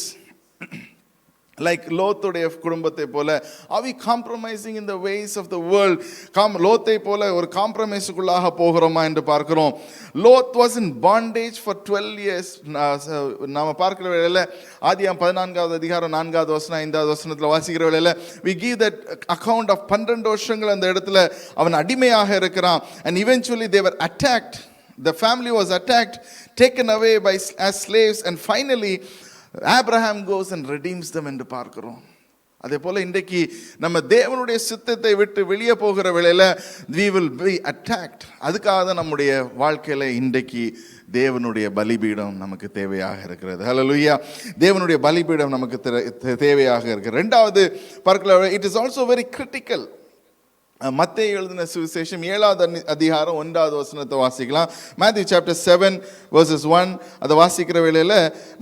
like லோத்துடைய குடும்பத்தை போல? Are we compromising in the ways of the world? லோத்தை போல ஒரு காம்ப்ரமைஸுக்குள்ளாக போகிறோமா என்று பார்க்கிறோம். Lot was in bondage for 12 years. நாம பார்க்கிற வேளையில் ஆதியாகமம் 14வது அதிகாரம் 4வது வசனம் 5வது வசனத்தில் வாசிக்கிற வேளையில் we give that account of 12 வருஷங்கள் அந்த இடத்துல அவன் அடிமையாக இருக்கிறான். And eventually they were attacked. The family was attacked, taken away as slaves, and finally Abraham goes and redeems them என்று பார்க்கிறோம். அதே போல இன்றைக்கு நம்ம தேவனுடைய சித்தத்தை விட்டு வெளியே போகிற வேளையில we will be attacked. அதுக்காக தான் நம்முடைய வாழ்க்கையில இன்றைக்கு தேவனுடைய பலிபீடம் நமக்கு தேவையாக இருக்கிறது. ஹல்லேலூயா. தேவனுடைய பலிபீடம் நமக்கு தேவையாக இருக்கிறது. இரண்டாவது பார்க்கல, it is also very critical மத்தேயு எழுதின சுவிசேஷம் 7வது அதிகாரம் 1வது வசனத்தை வாசிக்கலாம். Matthew chapter 7 verses 1. அதை வாசிக்கிற வேளையில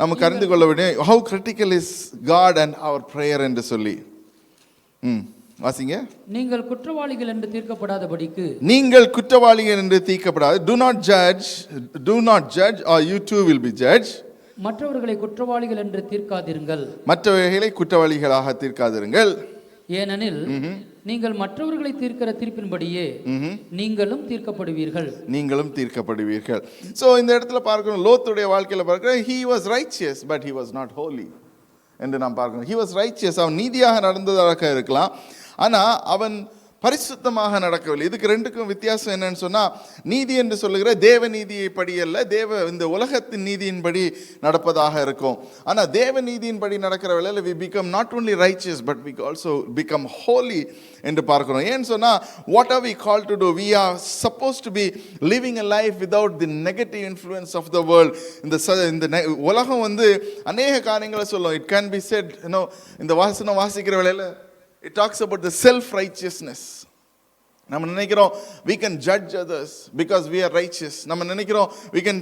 நமக்கு அறிந்து கொள்ள வேண்டிய how critical is God and our prayer என்று சொல்லி வாசிங்க. நீங்கள் குற்றவாளிகள் என்று தீர்க்கப்படாதபடிக்கு நீங்கள் குற்றவாளிகள் என்று தீர்க்கப்படாது. Do not judge or you too will be judged. மற்றவர்களை குற்றவாளிகள் என்று தீர்க்காதிருங்கள். மற்றவர்களை குற்றவாளிகளாக தீர்க்காதிருங்கள். ஏனெனில் நீங்கள் மற்றவர்களை தீர்க்கிற தீர்ப்பின்படியே நீங்களும் தீர்க்கப்படுவீர்கள். நீங்களும் தீர்க்கப்படுவீர்கள். சோ இந்த இடத்துல பார்க்கணும், லோத்துடைய வாழ்க்கையில பார்க்கிறோம், he was righteous but he was not holy என்று நாம் பார்க்கிறோம். he was righteous, அவன் நீதியாக நடந்ததாக இருக்கலாம், ஆனா அவன் பரிசுத்தமாக நடக்கவில்லை. இதுக்கு ரெண்டுக்கும் வித்தியாசம் என்னன்னு சொன்னா, நீதி என்று சொல்லுகிற தேவ நீதியை படி அல்ல, இந்த உலகத்தின் நீதியின்படி நடப்பதாக இருக்கும். ஆனா தேவ நீதியின்படி நடக்கிற வேளையில we become not only righteous but we also become holy என்று பார்க்கிறோம். ஏன்னு சொன்னா, what are we called to do? We are supposed to be living a life without the negative influence of the world. இந்த உலகம் அநேக காரியங்களை சொல்லும். It can be said, இந்த வாசனம் வாசிக்கிற வேளையில it talks about the self-righteousness. நம்ம நினைக்கிறோம் we can judge others because we are righteous. நம்ம நினைக்கிறோம் we can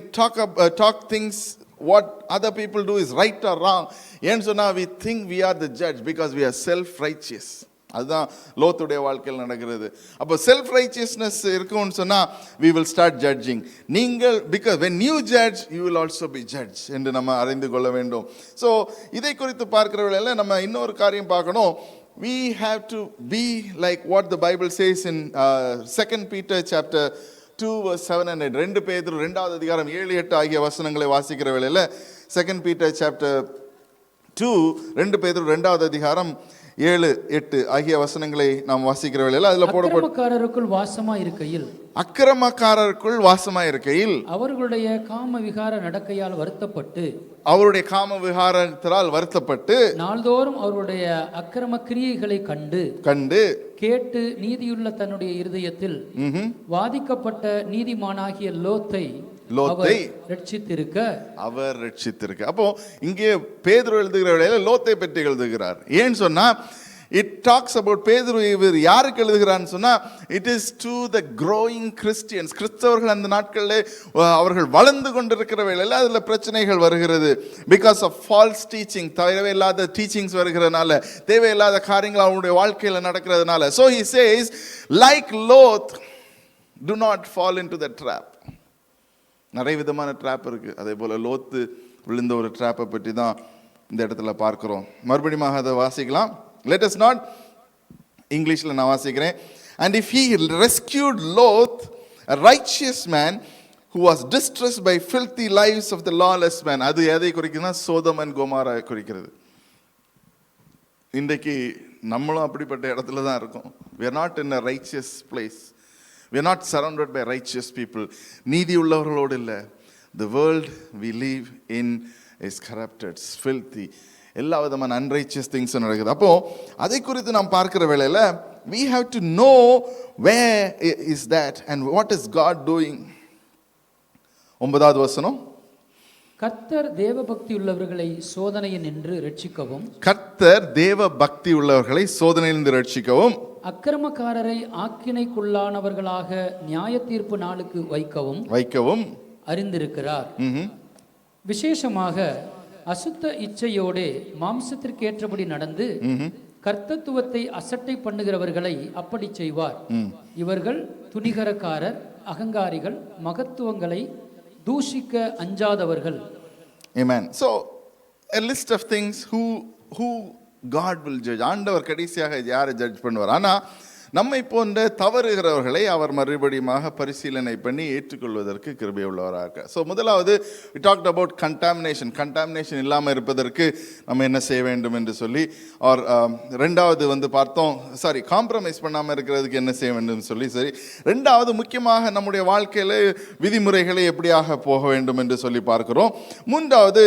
talk things what other people do is right or wrong. ஏன்னு சொன்னா we think we are the judge because we are self-righteous. அதுதான் லோத்துடைய வாழ்க்கையில் நடக்கிறது. அப்போ செல்ஃப் ரைச்சியஸ்னஸ் இருக்கும்னு சொன்னா we will start judging. நீங்கள் because when you judge you will also be judged என்று நம்ம அறிந்து கொள்ள வேண்டும். ஸோ இதை குறித்து பார்க்கிற வேளையில நம்ம இன்னொரு காரியம் பார்க்கணும். We have to be like what the Bible says in 2 Peter chapter 2 verse 7 and 8. 2 பேதுரு 2வது அதிகாரம் 7, 8 ஆகிய வசனங்களை வாசிக்கிற வேளையில 2 Peter chapter 2 2 பேதுரு 2வது அதிகாரம் 7, 8 ஆகிய வசனங்களை நாம் வாசிக்கிற வேளையில அதுல அக்கிரமக்காரருக்குள் வாசமாய் இருக்கையில் அவர்களுடைய காம விகார நடக்கையால் வருத்தப்பட்டு நாள்தோறும் அவர்களுடைய அக்கிரம கிரியைகளை கண்டு கேட்டு நீதியுள்ள தன்னுடைய இருதயத்தில் வாதிக்கப்பட்ட நீதிமானாகிய லோத்தை அவர் ரட்சித்திருக்க. அப்போ இங்கே பேதுரு எழுதுகிற வேளையில லோத்தை பற்றி எழுதுகிறார். ஏன்னு சொன்னா it talks about பேதுரு இவர் யாருக்கு எழுதுகிறான்னு சொன்னா it is to the growing Christians. கிறிஸ்தவர்கள் அந்த நாட்களில் அவர்கள் வளர்ந்து கொண்டிருக்கிற வேளையில அதுல பிரச்சனைகள் வருகிறது. because of false teaching, தேவையில்லாத டீச்சிங்ஸ் வருகிறதுனால, தேவையில்லாத காரியங்கள் அவருடைய வாழ்க்கையில நடக்கிறதுனால. so he says like Lot, do not fall into the trap. நிறைய விதமான ட்ராப் இருக்கு. அதே போல லோத்து விழுந்த ஒரு ட்ராப்பை பற்றி தான் இந்த இடத்துல பார்க்கிறோம். மறுபடியும் அதை வாசிக்கலாம். let us not, இங்கிலீஷ்ல நான் வாசிக்கிறேன். and if he rescued Lot, a righteous man who was distressed by filthy lives of the lawless man. அது எதை குறிக்குதுன்னா சோதம் and கொமோரா குறிக்கிறது. இன்றைக்கு நம்மளும் அப்படிப்பட்ட இடத்துல தான் இருக்கோம். we are not in a righteous place. We are not surrounded by righteous people. நீதி உள்ளவர்களோடு இல்லை. The world we live in is corrupted, filthy. எல்லா விதமான unrighteous things நடக்குது. அப்போ அதை குறித்து நாம் பார்க்கிற வேளையில we have to know where is that and what is God doing. 9வது வசனம், கர்த்தர் தேவ பக்தி உள்ளவர்களை சோதனையில் நின்று ரட்சிக்கவும், கர்த்தர் தேவ பக்தி உள்ளவர்களை சோதனையில் நின்று ரட்சிக்கவும், அக்கிரமக்காரரை ஆக்கினைக்குள்ளானவர்களாக நியாய தீர்ப்பு நாளுக்கு வைக்கவும் அறிந்திருக்கிறார். விசேஷமாக அசுத்த இச்சையோடே மாம்சத்திற்கேற்றபடி நடந்து கர்த்தத்துவத்தை அசட்டை பண்ணுகிறவர்களை அப்படி செய்வார். இவர்கள் துணிகரக்காரர், அகங்காரிகள், மகத்துவங்களை தூஷிக்க அஞ்சாதவர்கள். Amen. So a list of things who God will judge. ஆண்டவர் கடைசியாக யாரை ஜட்ஜ் பண்ணுவார்? ஆனா நம்மை போன்ற தவறுகிறவர்களை அவர் மறுபடியுமாக பரிசீலனை பண்ணி ஏற்றுக்கொள்வதற்கு கிருபை உள்ளவராக. ஸோ முதலாவது we talked about contamination இல்லாமல் இருப்பதற்கு நம்ம என்ன செய்ய வேண்டும் என்று சொல்லி, ஆர் ரெண்டாவது பார்த்தோம் காம்ப்ரமைஸ் பண்ணாமல் இருக்கிறதுக்கு என்ன செய்ய வேண்டும் சொல்லி, ரெண்டாவது முக்கியமாக நம்முடைய வாழ்க்கையில் விதிமுறைகளை எப்படியாக போக வேண்டும் என்று சொல்லி பார்க்கிறோம். மூன்றாவது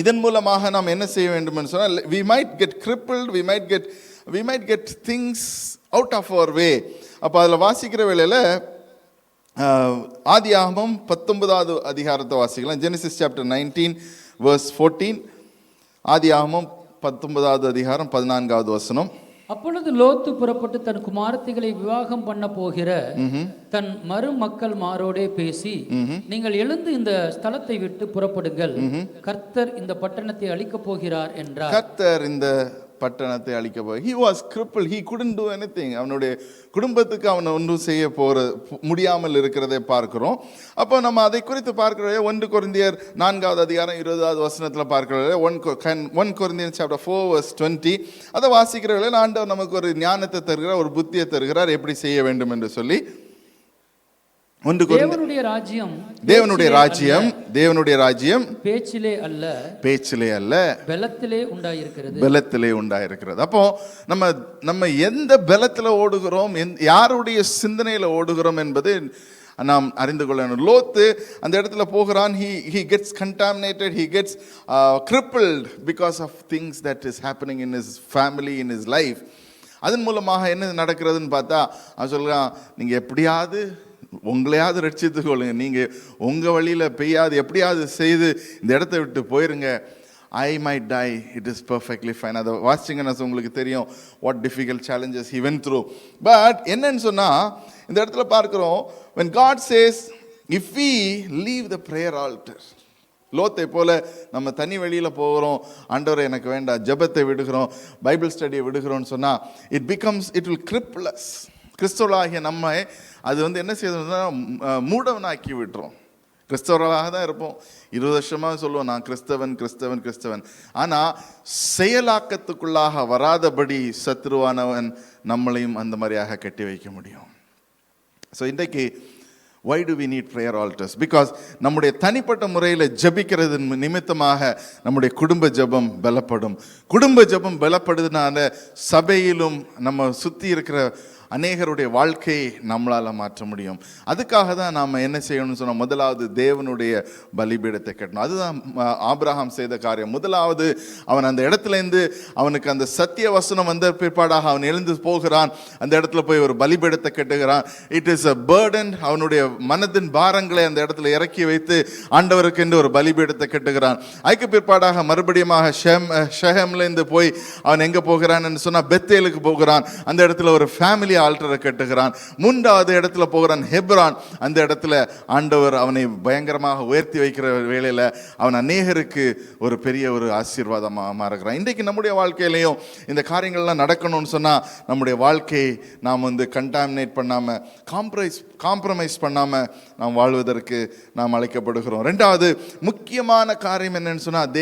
இதன் மூலமாக நாம் என்ன செய்ய வேண்டும் என்று சொன்னால் we might get crippled, we might get things out of our way. அப்போ அதில் வாசிக்கிற வேளையில் ஆதியாகமம் 19வது அதிகாரத்தை வாசிக்கலாம். Genesis chapter 19 verse 14. ஆதியாகமம் 19வது அதிகாரம் 14வது வசனம். அப்பொழுது லோத்து புறப்பட்டு தன் குமாரத்திகளை விவாகம் பண்ண போகிற தன் மருமக்கள் மாரோடே பேசி, நீங்கள் எழுந்து இந்த ஸ்தலத்தை விட்டு புறப்படுங்கள், கர்த்தர் இந்த பட்டணத்தை அழிக்கப் போகிறார் என்றார். கர்த்தர் இந்த பட்டணத்தை அழிக்க போய் he was crippled, he couldn't do anything. அவனுடைய குடும்பத்துக்கு அவன் ஒன்றும் செய்ய முடியாமல் இருக்கிறதை பார்க்கிறோம். அப்போ நம்ம அதை குறித்து பார்க்கிறோம். 1 கொரிந்தியர் 4வது அதிகாரம் 20வது வசனத்தில் பார்க்கிறோம். 1 கொரிந்தியர் chapter 4 verse 20. அதை வாசிக்கிறவர்கள் ஆண்டவர் நமக்கு ஒரு ஞானத்தை தருகிறார், ஒரு புத்தியை தருகிறார், எப்படி செய்ய வேண்டும் என்று சொல்லி. தேவனுடைய ராஜ்யம் பேச்சிலே அல்ல பலத்திலே உண்டாயிருக்கிறது. அப்போ நம்ம எந்த பலத்தில் ஓடுகிறோம், யாருடைய சிந்தனையில் ஓடுகிறோம் என்பது நாம் அறிந்து கொள்ளணும். லோத்து அந்த இடத்துல போகிறான். he gets contaminated, he gets crippled because of things that is happening in his family, in his life. அதன் மூலமாக என்ன நடக்கிறதுன்னு பார்த்தா, அவன் சொல்கிறான், நீங்கள் எப்படியாவது உங்களையாவது ரட்சித்துக் கொள்ளுங்க, நீங்கள் உங்கள் வழியில் பெய்யாது எப்படியாவது செய்து இந்த இடத்த விட்டு போயிருங்க. I might die, it is perfectly fine. அதை வாசிச்சிங்கன்னா உங்களுக்கு தெரியும் what difficult challenges he went through. But என்னன்னு சொன்னால், இந்த இடத்துல பார்க்கிறோம், when God says if we leave the prayer altar, லோத்தை போல நம்ம தனி வெளியில் போகிறோம், ஆண்டவரை எனக்கு வேண்டாம், ஜெபத்தை விடுகிறோம், பைபிள் ஸ்டடியை விடுகிறோம்னு சொன்னால், it will cripple us. கிறிஸ்தவர்களாகிய நம்ம அது என்ன செய்யணும்னா மூடவனாக்கி விட்டுரும். கிறிஸ்தவர்களாக தான் இருப்போம், 20 வருஷமாக சொல்லுவோம் நான் கிறிஸ்தவன். ஆனால் செயலாக்கத்துக்குள்ளாக வராதபடி சத்ருவானவன் நம்மளையும் அந்த மாதிரியாக கட்டி வைக்க முடியும். ஸோ இன்றைக்கு why do we need prayer altars? Because நம்முடைய தனிப்பட்ட முறையில் ஜெபிக்கிறது நிமித்தமாக நம்முடைய குடும்ப ஜெபம் பலப்படும். குடும்ப ஜெபம் பலப்படுதுனால சபையிலும் நம்ம சுற்றி இருக்கிற அநேகருடைய வாழ்க்கையை நம்மளால் மாற்ற முடியும். அதுக்காக தான் நாம் என்ன செய்யணும்னு சொன்னால், முதலாவது தேவனுடைய பலிபீடத்தை கட்டணும். அதுதான் ஆபிரகாம் செய்த காரியம். முதலாவது அவன் அந்த இடத்துலேருந்து அவனுக்கு அந்த சத்திய வசனம் வந்த பிற்பாடாக அவன் எழுந்து போகிறான், அந்த இடத்துல போய் ஒரு பலிபீடத்தை கட்டுகிறான். It is a burden. அவனுடைய மனதின் பாரங்களை அந்த இடத்துல இறக்கி வைத்து ஆண்டவருக்கு என்று ஒரு பலிபீடத்தை கட்டுகிறான். அதுக்கு பிற்பாடாக மறுபடியும் ஷெகம்லேருந்து போய் அவன் எங்கே போகிறான்னு சொன்னால் பெத்தேலுக்கு போகிறான். அந்த இடத்துல ஒரு ஃபேமிலி ஆல்டரை கட்டுகிறான். 3வது இடத்துல போகிறான் ஹெப்ரான். அந்த இடத்துல ஆண்டவர் அவனை பயங்கரமாக உயர்த்தி வைக்கிற வேளையில் அவன் அநேகருக்கு ஒரு பெரிய ஒரு ஆசீர்வாதமாக மாறுகிறான். இன்றைக்கு நம்முடைய வாழ்க்கையிலையும் இந்த காரியங்கள்லாம் நடக்கணும்னு சொன்னால், நம்முடைய வாழ்க்கையை நாம் கண்டாமினேட் பண்ணாமல், காம்ப்ரமைஸ் பண்ணாமல் நாம் வாழ்வதற்கு நாம் அழைக்கப்படுகிறோம். 2வது முக்கியமான காரியம் என்னன்னு சொன்னால்,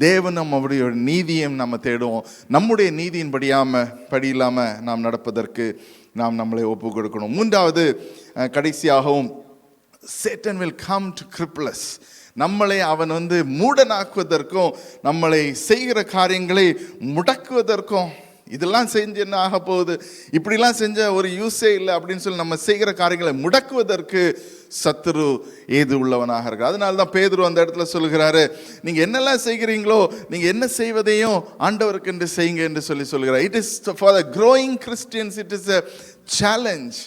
தேவன் நம்முடைய நீதியை நம்ம தேடுவோம். நம்முடைய நீதியின் படி இல்லாமல் நாம் நடப்பதற்கு நாம் நம்மளை ஒப்பு கொடுக்கணும். 3வது கடைசியாகவும், Satan will come to cripple us. நம்மளை அவன் மூடனாக்குவதற்கும் நம்மளை செய்கிற காரியங்களை முடக்குவதற்கும், இதெல்லாம் செஞ்சு என்ன ஆக போகுது, இப்படிலாம் செஞ்ச ஒரு யூஸே இல்லை அப்படின்னு சொல்லி நம்ம செய்கிற காரியங்களை முடக்குவதற்கு சத்துரு ஏது உள்ளவனாக இருக்கு. அதனால தான் பேதுரு அந்த இடத்துல சொல்கிறாரு, நீங்க என்னெல்லாம் செய்கிறீங்களோ, நீங்க என்ன செய்வதையும் ஆண்டவருக்கு என்று செய்யுங்க என்று சொல்கிறார். It is for the growing Christians, it is a challenge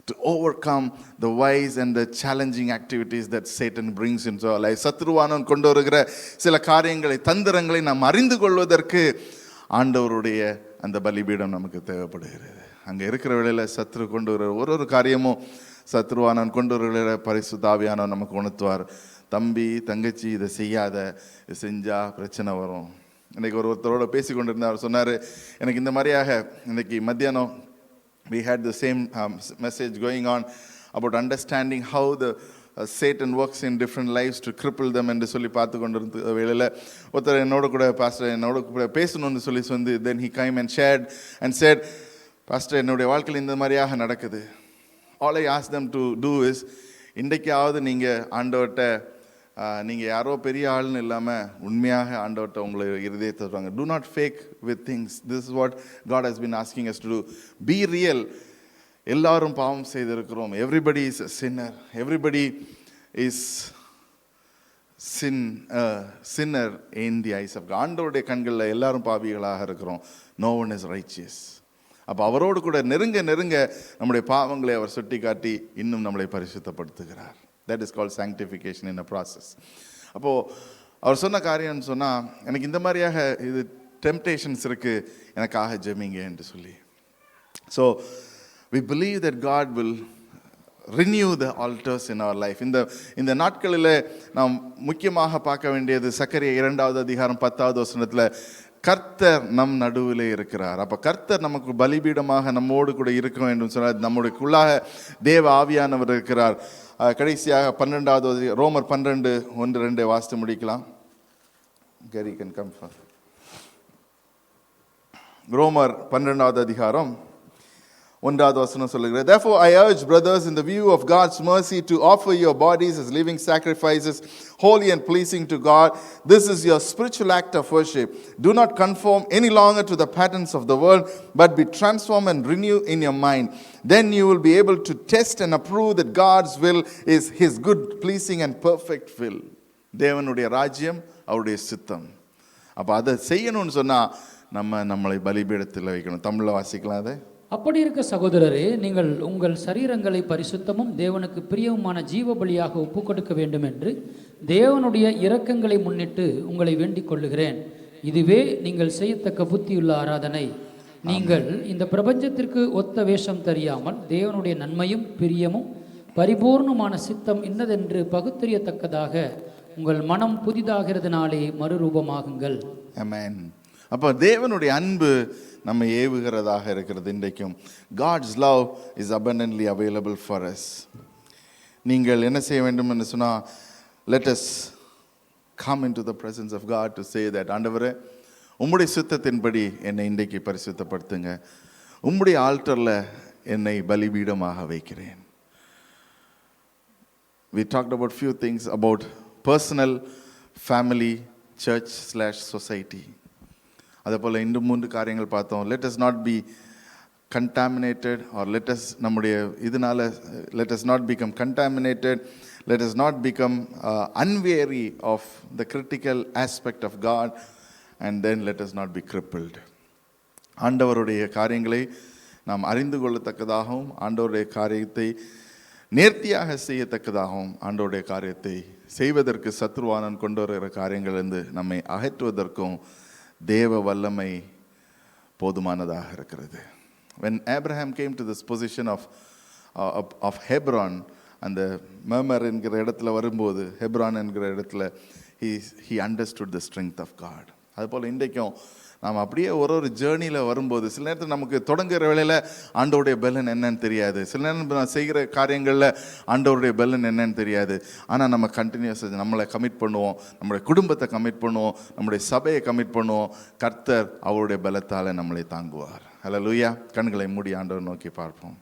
to overcome the wise and the challenging activities that Satan brings into our life. சத்துருவானவன் கொண்டு வருகிற சில காரியங்களை, தந்திரங்களை நாம் அறிந்து கொள்வதற்கு ஆண்டவருடைய அந்த பலிபீடம் நமக்கு தேவைப்படுகிறது. அங்கே இருக்கிற வேளையில் சத்ரு கொண்டு வர ஒரு காரியமும் சத்ருவானவன் கொண்டு வருகிற பரிசுத்த ஆவியானவன் நமக்கு உணர்த்துவார். தம்பி தங்கச்சி இதை செய்யாத, செஞ்சால் பிரச்சனை வரும். இன்றைக்கி ஒருத்தரோட பேசி கொண்டிருந்தார். அவர் சொன்னார், எனக்கு இந்த மாதிரியாக இன்றைக்கி மத்தியானம் we had the same message going on about understanding how the Satan works in different lives to cripple them என்று சொல்லி பார்த்து கொண்டிருந்த வேளையில் ஒருத்தர் என்னோட கூட பேசணும்னு சொல்லி then he came and shared and said, pastor என்னுடைய வாழ்க்கையில் இந்த மாதிரியாக நடக்குது. all I asked them to do is, இன்றைக்காவது நீங்கள் ஆண்டவர்கிட்ட நீங்கள் யாரோ பெரிய ஆள்னு இல்லாமல் உண்மையாக ஆண்டவர்கிட்ட உங்களை இருதயத்தை சொல்லுவாங்க. do not fake with things. this is what God has been asking us to do. be real. எல்லாரும் பாவம் செய்திருக்கிறோம். Everybody is a sinner. everybody is sinner in the eyes of God. ஆண்டவருடைய கண்களில் எல்லாரும் பாவிகளாக இருக்கிறோம். no one is righteous. அப்போ அவரோடு கூட நெருங்க நம்முடைய பாவங்களை அவர் சுட்டி காட்டி இன்னும் நம்மளை பரிசுத்தப்படுத்துகிறார். that is called sanctification in a process. அப்போது அவர் சொன்ன காரியம்னு சொன்னால், எனக்கு இந்த மாதிரியாக இது டெம்டேஷன்ஸ் இருக்குது, எனக்காக ஜெபிங்க என்று சொல்லி. So we believe that God will renew the altars in our life. இந்த நாட்களில் நாம் முக்கியமாக பார்க்க வேண்டியது சக்கரியா 2வது அதிகாரம் 10வது வசனத்தில் கர்த்தர் நம் நடுவிலே இருக்கிறார். அப்போ கர்த்தர் நமக்கு பலிபீடமாக நம்மோடு கூட இருக்க வேண்டும் சொன்னால் நம்முடையக்குள்ளாக தேவ ஆவியானவர் இருக்கிறார். கடைசியாக 12வது ரோமர் 12:1-2 வாசித்து முடிக்கலாம். Gary can come first. ரோமர் 12வது அதிகாரம் 1வது வசனம் சொல்லுகிறது, therefore I urge brothers in the view of God's mercy to offer your bodies as living sacrifices, holy and pleasing to God. This is your spiritual act of worship. Do not conform any longer to the patterns of the world, but be transformed and renew in your mind. Then you will be able to test and approve that God's will is his good, pleasing and perfect will. தேவனுடைய ராஜ்யம் அவருடைய சித்தம். அப்போ அதை செய்யணும்னு சொன்னால் நம்மளை பலிபீடத்தில் வைக்கணும். தமிழில் வாசிக்கலாம் அதை. அப்படி இருக்க சகோதரரே, நீங்கள் உங்கள் சரீரங்களை பரிசுத்தமும் தேவனுக்கு பிரியவுமான ஜீவ பலியாக ஒப்புக்கொடுக்க வேண்டும் என்று தேவனுடைய இரக்கங்களை முன்னிட்டு உங்களை வேண்டிக் கொள்ளுகிறேன். இதுவே நீங்கள் செய்யத்தக்க புத்தியுள்ள ஆராதனை. நீங்கள் இந்த பிரபஞ்சத்திற்கு ஒத்த வேஷம் தெரியாமல் தேவனுடைய நன்மையும் பிரியமும் பரிபூர்ணமான சித்தம் இன்னதென்று பகுத்தறியத்தக்கதாக உங்கள் மனம் புதிதாகிறதுனாலே மறுரூபமாகுங்கள். ஆமென். அப்போ தேவனுடைய அன்பு நம்ம ஏவுகிறதாக இருக்கிறது. இன்றைக்கும் God's love is abundantly available for us. நீங்கள் என்ன செய்ய வேண்டும் என்று சொன்னால், let us come into the presence of God to say that, ஆண்டவரே உம்முடைய சித்தத்தின்படி என்னை இன்றைக்கு பரிசுத்தப்படுத்துங்க, உம்முடைய ஆல்டரில் என்னை பலிபீடமாக வைக்கிறேன். We talked about few things about personal, family, church/society. அதே போல் இன்னும் 3 காரியங்கள் பார்த்தோம். Let us not be contaminated or let us நம்முடைய இதனால் let us not become contaminated, let us not become unwary of the critical aspect of God and then let us not be crippled. ஆண்டவருடைய காரியங்களை நாம் அறிந்து கொள்ளத்தக்கதாகவும் ஆண்டவருடைய காரியத்தை நேர்த்தியாக செய்யத்தக்கதாகவும் ஆண்டவருடைய காரியத்தை செய்வதற்கு சத்ருவானன் கொண்டு வருகிற காரியங்களிலிருந்து நம்மை அகற்றுவதற்கும் தேவ வல்லமை போதுமானதாக இருக்கிறது. When Abraham came to this position of Hebron, அந்த மர்மர் என்கிற இடத்துல வரும்போது, ஹெப்ரான் என்கிற இடத்துல he understood the strength of God. அதுபோல் இன்றைக்கும் நாம் அப்படியே ஒரு ஜேர்னியில் வரும்போது சில நேரத்தில் நமக்கு தொடங்குகிற வேளையில் ஆண்டவருடைய பலன் என்னன்னு தெரியாது, சில நேரம் செய்கிற காரியங்களில் ஆண்டவருடைய பலன் என்னன்னு தெரியாது. ஆனால் நம்ம கண்டினியூஸாக நம்மளை கமிட் பண்ணுவோம், நம்முடைய குடும்பத்தை கமிட் பண்ணுவோம், நம்முடைய சபையை கமிட் பண்ணுவோம். கர்த்தர் அவருடைய பலத்தால் நம்மளை தாங்குவார். ஹல்லேலூயா. கண்களை மூடி ஆண்டவர் நோக்கி பார்ப்போம்.